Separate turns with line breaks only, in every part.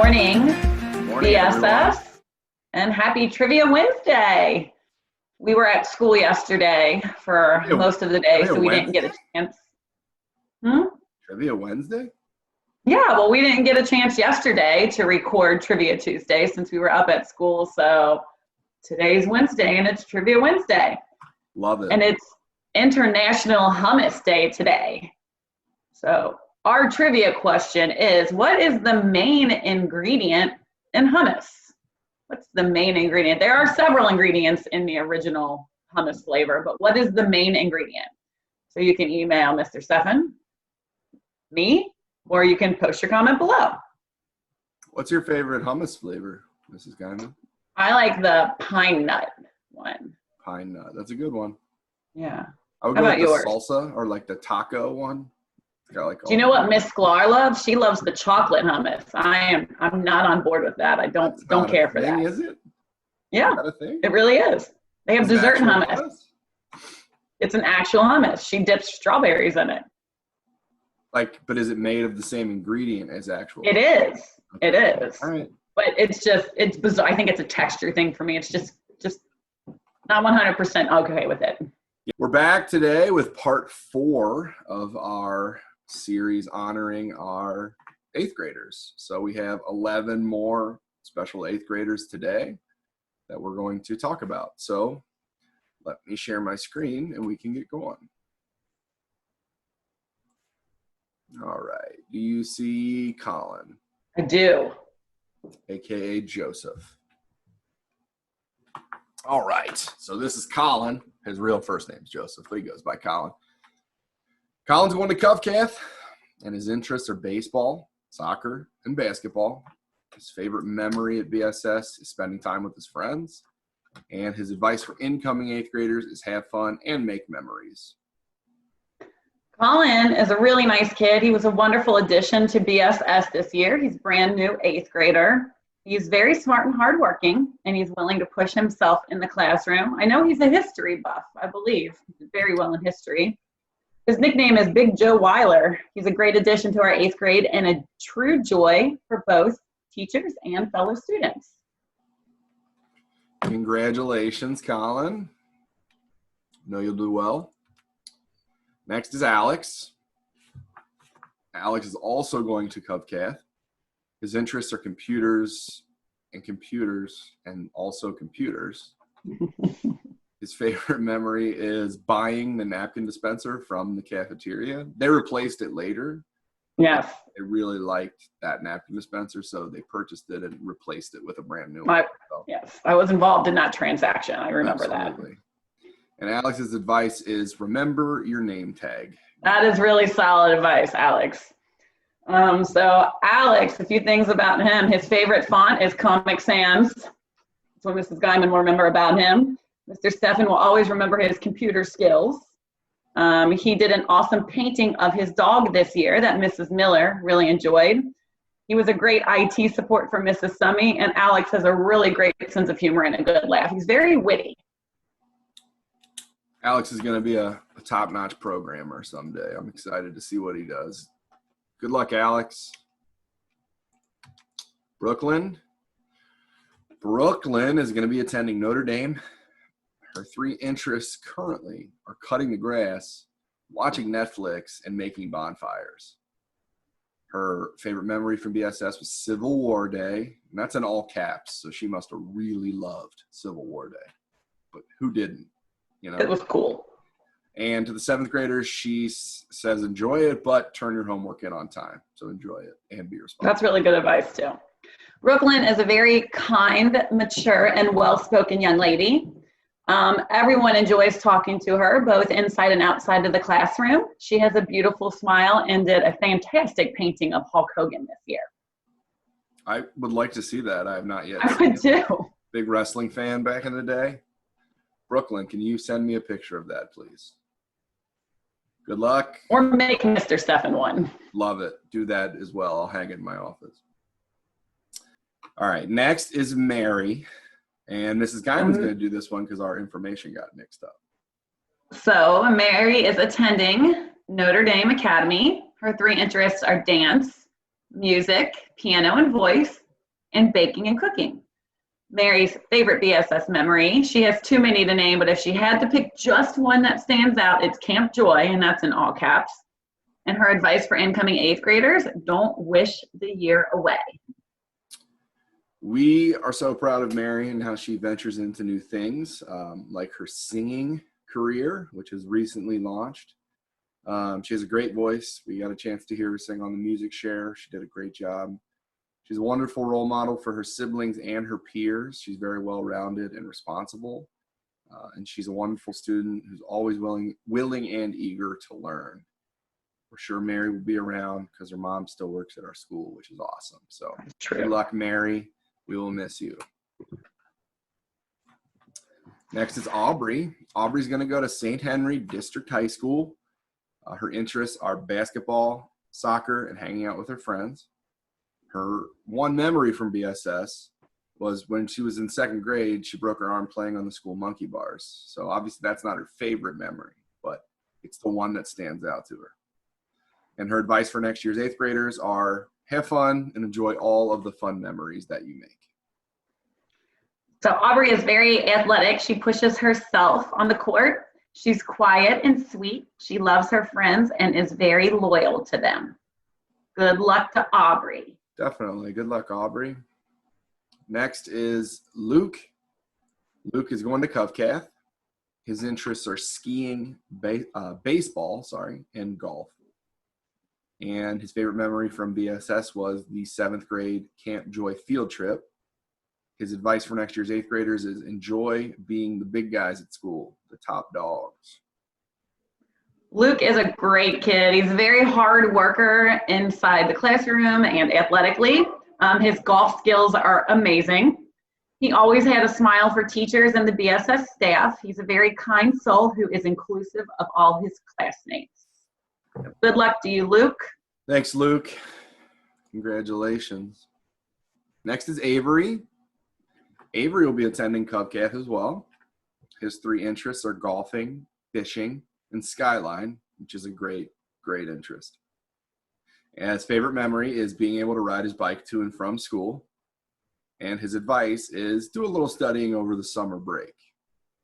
morning,
Morning, everyone.
BSS, and happy Trivia Wednesday. We were at school yesterday for most of the day, so we didn't get a chance.
Trivia Wednesday?
Yeah, well, we didn't get a chance yesterday to record Trivia Tuesday since we were up at school, so today's Wednesday, and it's Trivia Wednesday.
Love it.
And it's International Hummus Day today. So our trivia question is, what is the main ingredient in hummus? What's the main ingredient? There are several ingredients in the original hummus flavor, but what is the main ingredient? So you can email Mr. Stefan, me, or you can post your comment below.
What's your favorite hummus flavor, Mrs. Guyman?
I like the pine nut one.
Pine nut. That's a good one.
Yeah.
I would
How
go
about
with the
yours?
salsa or like the taco one.
Do you know what Miss Sklar loves? She loves the chocolate hummus. I'm not on board with that. I don't care for that.
Is it?
Yeah,
Is that a thing?
it really is. They have dessert
Actual
hummus. It's an actual hummus. She dips strawberries in it.
But is it made of the same ingredient as actual?
It is.
Okay.
It is.
All right.
But it's bizarre. I think it's a texture thing for me. It's just not 100% okay with it.
We're back today with part 4 of our series honoring our 8th graders. So we have 11 more special 8th graders today that we're going to talk about. So let me share my screen and we can get going. All right. Do you see Colin?
I do.
AKA Joseph. All right. So this is Colin. His real first name's Joseph, but he goes by Colin. Colin's going to Covcath, and his interests are baseball, soccer, and basketball. His favorite memory at BSS is spending time with his friends, and his advice for incoming 8th graders is have fun and make memories.
Colin is a really nice kid. He was a wonderful addition to BSS this year. He's brand new 8th grader. He's very smart and hardworking, and he's willing to push himself in the classroom. I know he's a history buff, I believe. He's very well in history. His nickname is Big Joe Weiler. He's a great addition to our 8th grade and a true joy for both teachers and fellow students.
Congratulations, Colin. Know you'll do well. Next is Alex. Alex is also going to Covcath. His interests are computers and also computers. His favorite memory is buying the napkin dispenser from the cafeteria. They replaced it later.
Yes.
They really liked that napkin dispenser, so they purchased it and replaced it with a brand new one.
Yes, I was involved in that transaction. I remember
Absolutely. And Alex's advice is remember your name tag.
That is really solid advice, Alex. So Alex, a few things about him. His favorite font is Comic Sans. That's what Mrs. Guyman will remember about him. Mr. Stefan will always remember his computer skills. He did an awesome painting of his dog this year that Mrs. Miller really enjoyed. He was a great IT support for Mrs. Summy, and Alex has a really great sense of humor and a good laugh. He's very witty.
Alex is going to be a top-notch programmer someday. I'm excited to see what he does. Good luck, Alex. Brookylnn. Brookylnn is going to be attending Notre Dame. Her 3 interests currently are cutting the grass, watching Netflix, and making bonfires. Her favorite memory from BSS was Civil War Day, and that's in all caps, so she must have really loved Civil War Day. But who didn't? You know?
It was cool.
And to the 7th graders, she says enjoy it, but turn your homework in on time. So enjoy it and be responsible.
That's really good advice, too. Brookylnn is a very kind, mature, and well-spoken young lady. Everyone enjoys talking to her, both inside and outside of the classroom. She has a beautiful smile and did a fantastic painting of Hulk Hogan this year.
I would like to see that. I have not yet.
I would too.
Big wrestling fan back in the day. Brookylnn, can you send me a picture of that, please? Good luck.
Or make Mr. Stefan one.
Love it. Do that as well. I'll hang it in my office. All right. Next is Mary. And Mrs. Guyman's going to do this one because our information got mixed up.
So Mary is attending Notre Dame Academy. Her 3 interests are dance, music, piano, and voice. and baking and cooking. Mary's favorite BSS memory, she has too many to name, but if she had to pick just one that stands out, it's Camp Joy, and that's in all caps. And her advice for incoming 8th graders, don't wish the year away.
We are so proud of Mary and how she ventures into new things, like her singing career, which has recently launched. She has a great voice. We got a chance to hear her sing on the Music Share. She did a great job. She's a wonderful role model for her siblings and her peers. She's very well-rounded and responsible. And she's a wonderful student who's always willing and eager to learn. We're sure Mary will be around because her mom still works at our school, which is awesome. So good luck, Mary. We will miss you. Next is Aubrey. Aubrey's going to go to St. Henry District High School. Her interests are basketball, soccer, and hanging out with her friends. Her one memory from BSS was when she was in 2nd grade, she broke her arm playing on the school monkey bars. So obviously that's not her favorite memory, but it's the one that stands out to her. And her advice for next year's 8th graders are have fun and enjoy all of the fun memories that you make.
So Aubrey is very athletic. She pushes herself on the court. She's quiet and sweet. She loves her friends and is very loyal to them. Good luck to Aubrey.
Definitely. Good luck, Aubrey. Next is Luke. Luke is going to Covcath. His interests are skiing, baseball, and golf. And his favorite memory from BSS was the 7th grade Camp Joy field trip. His advice for next year's 8th graders is enjoy being the big guys at school, the top dogs.
Luke is a great kid. He's a very hard worker inside the classroom and athletically. His golf skills are amazing. He always had a smile for teachers and the BSS staff. He's a very kind soul who is inclusive of all his classmates. Good luck to you, Luke.
Thanks, Luke. Congratulations. Next is Avery. Avery will be attending Covcath as well. His 3 interests are golfing, fishing, and skyline, which is a great interest. And his favorite memory is being able to ride his bike to and from school. And his advice is do a little studying over the summer break.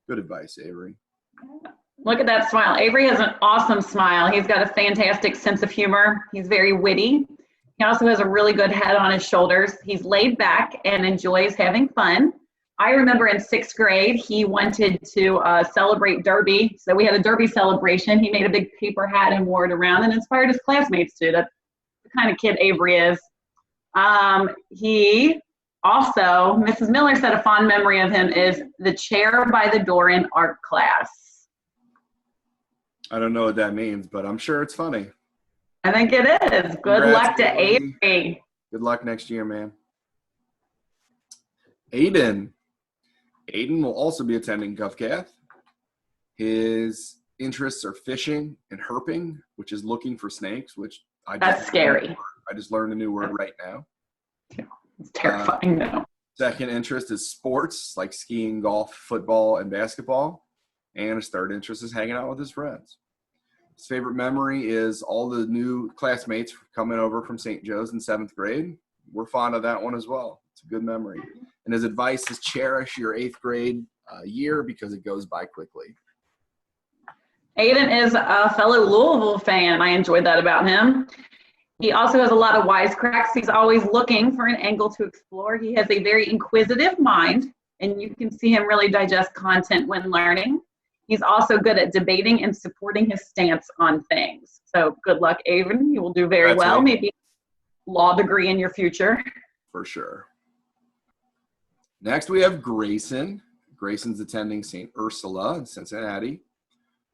Good advice, Avery.
Look at that smile. Avery has an awesome smile. He's got a fantastic sense of humor. He's very witty. He also has a really good head on his shoulders. He's laid back and enjoys having fun. I remember in 6th grade, he wanted to celebrate Derby. So we had a Derby celebration. He made a big paper hat and wore it around and inspired his classmates to. That's the kind of kid Avery is. He also, Mrs. Miller said a fond memory of him is the chair by the door in art class.
I don't know what that means, but I'm sure it's funny.
I think it is. Good luck to Avery.
Good luck next year, man. Aidan. Aidan will also be attending Covcath. His interests are fishing and herping, which is looking for snakes, which
that's scary.
I just learned a new word right now.
Yeah, it's terrifying now.
Second interest is sports, like skiing, golf, football, and basketball. And his 3rd interest is hanging out with his friends. His favorite memory is all the new classmates coming over from St. Joe's in 7th grade. We're fond of that one as well. It's a good memory. And his advice is cherish your 8th grade year because it goes by quickly.
Aidan is a fellow Louisville fan. I enjoyed that about him. He also has a lot of wisecracks. He's always looking for an angle to explore. He has a very inquisitive mind, and you can see him really digest content when learning. He's also good at debating and supporting his stance on things. So good luck, Aidan. You will do very well. Maybe law degree in your future.
For sure. Next, we have Grayson. Grayson's attending St. Ursula in Cincinnati.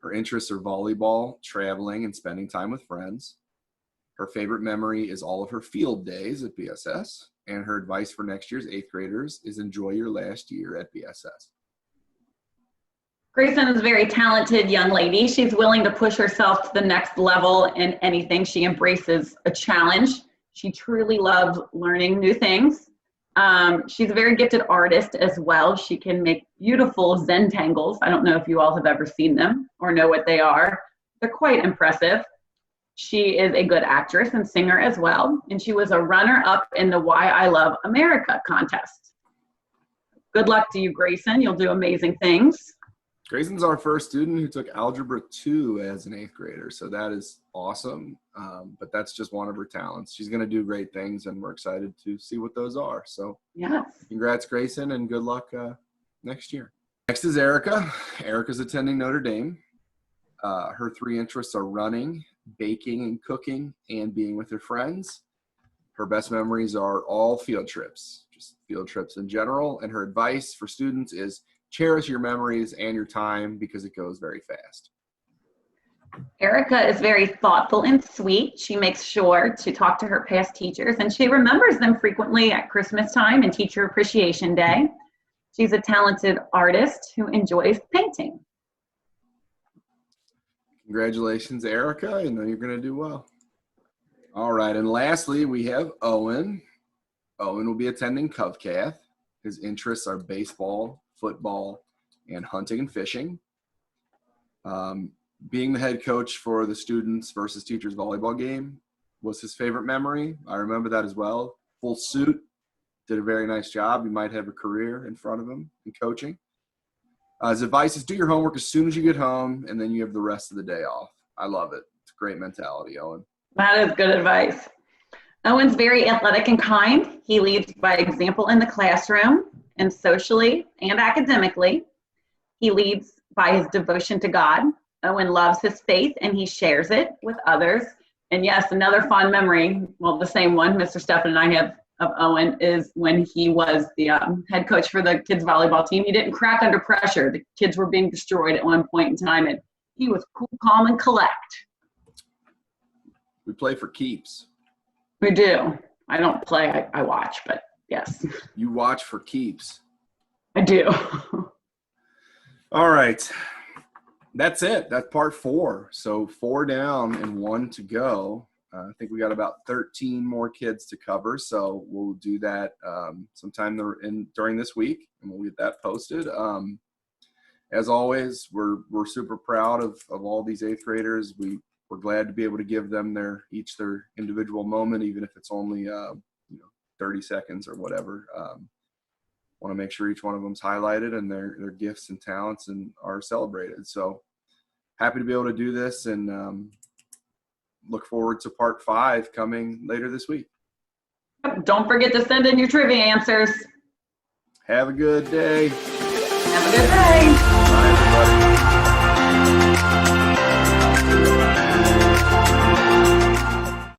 Her interests are volleyball, traveling, and spending time with friends. Her favorite memory is all of her field days at BSS. And her advice for next year's 8th graders is enjoy your last year at BSS.
Grayson is a very talented young lady. She's willing to push herself to the next level in anything. She embraces a challenge. She truly loves learning new things. She's a very gifted artist as well. She can make beautiful Zentangles. I don't know if you all have ever seen them or know what they are. They're quite impressive. She is a good actress and singer as well, and she was a runner-up in the Why I Love America contest. Good luck to you, Grayson. You'll do amazing things.
Grayson's our first student who took Algebra 2 as an 8th grader, so that is awesome. But that's just one of her talents. She's going to do great things, and we're excited to see what those are. So
yes.
Congrats, Grayson, and good luck next year. Next is Erica. Erica's attending Notre Dame. Her 3 interests are running, baking and cooking, and being with her friends. Her best memories are all field trips, just field trips in general. And her advice for students is cherish your memories and your time because it goes very fast.
Erica is very thoughtful and sweet. She makes sure to talk to her past teachers, and she remembers them frequently at Christmas time and Teacher Appreciation Day. She's a talented artist who enjoys painting.
Congratulations, Erica. I know you're going to do well. All right, and lastly, we have Owen. Owen will be attending CovCath. His interests are baseball, football, and hunting and fishing. Being the head coach for the students versus teachers volleyball game was his favorite memory. I remember that as well. Full suit, did a very nice job. He might have a career in front of him in coaching. His advice is do your homework as soon as you get home, and then you have the rest of the day off. I love it. It's a great mentality, Owen.
That is good advice. Owen's very athletic and kind. He leads by example in the classroom and socially and academically. He leads by his devotion to God. Owen loves his faith and he shares it with others. And yes, another fond memory, well, the same one Mr. Steffen and I have of Owen is when he was the head coach for the kids volleyball team. He didn't crack under pressure. The kids were being destroyed at one point in time, and he was cool, calm, and collect.
We play for keeps.
We do. I don't play, I watch, but yes.
You watch for keeps.
I do.
All right. That's it. That's part 4. So 4 down and 1 to go. I think we got about 13 more kids to cover, so we'll do that sometime during this week, and we'll get that posted. As always, we're super proud of all these 8th graders. We're glad to be able to give them their individual moment, even if it's only 30 seconds or whatever. Want to make sure each one of them's highlighted and their gifts and talents are celebrated. So happy to be able to do this, and look forward to part 5 coming later this week.
Don't forget to send in your trivia answers.
Have a good day.
Have a good day.
Bye, everybody.